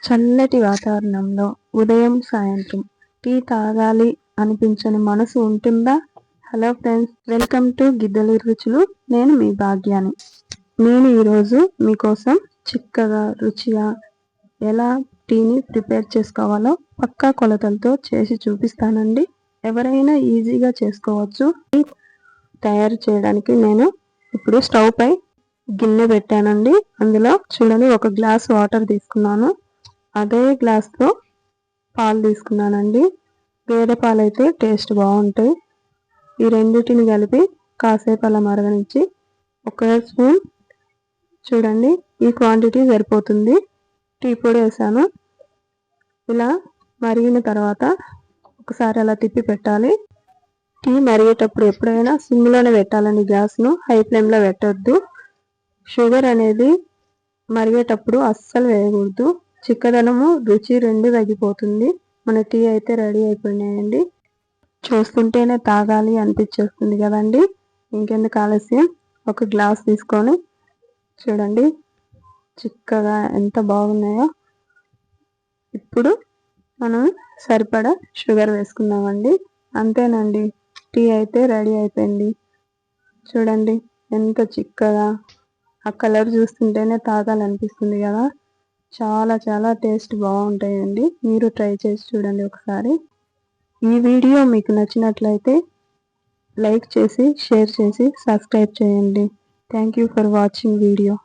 చల్లటి వాతావరణంలో ఉదయం సాయంత్రం టీ తాగాలి అనిపించని మనసు ఉంటుందా? హలో ఫ్రెండ్స్, వెల్కమ్ టు గిద్దలి రుచులు. నేను మీ భాగ్యాని. నేను ఈరోజు మీకోసం చిక్కగా రుచిగా ఎలా టీని ప్రిపేర్ చేసుకోవాలో పక్కా కొలతలతో చేసి చూపిస్తానండి. ఎవరైనా ఈజీగా చేసుకోవచ్చు. టీ తయారు చేయడానికి నేను ఇప్పుడు స్టవ్ పై గిన్నె పెట్టానండి. అందులో చూడండి, 1 గ్లాస్ వాటర్ తీసుకున్నాను. అదే గ్లాస్తో పాలు తీసుకున్నానండి. గేదె పాలు అయితే టేస్ట్ బాగుంటాయి. ఈ రెండింటిని కలిపి కాసేపు అలా మరగనిచ్చి 1 స్పూన్, చూడండి ఈ క్వాంటిటీ సరిపోతుంది, టీ పొడి వేసాను. ఇలా మరిగిన తర్వాత ఒకసారి అలా తిప్పి పెట్టాలి. టీ మరిగేటప్పుడు ఎప్పుడైనా సిమ్లోనే పెట్టాలండి, గ్యాస్ను హై ఫ్లేమ్లో పెట్టొద్దు. షుగర్ అనేది మరిగేటప్పుడు అస్సలు వేయకూడదు. చిక్కదనము రుచి 2 తగ్గిపోతుంది. మన టీ అయితే రెడీ అయిపోయినాయండి. చూస్తుంటేనే తాగాలి అనిపించేస్తుంది కదండి. ఇంకెందుకు ఆలస్యం, 1 గ్లాస్ తీసుకొని చూడండి చిక్కగా ఎంత బాగున్నాయో. ఇప్పుడు మనం సరిపడా షుగర్ వేసుకుందామండి. అంతేనండి, టీ అయితే రెడీ అయిపోయింది. చూడండి ఎంత చిక్కగా, ఆ కలర్ చూస్తుంటేనే తాగాలనిపిస్తుంది కదా. చాలా టేస్ట్ బాగుంటాయండి. మీరు ట్రై చేసి చూడండి ఒకసారి. ఈ వీడియో మీకు నచ్చినట్లయితే లైక్ చేసి, షేర్ చేసి, సబ్స్క్రైబ్ చేయండి. Thank you for watching video.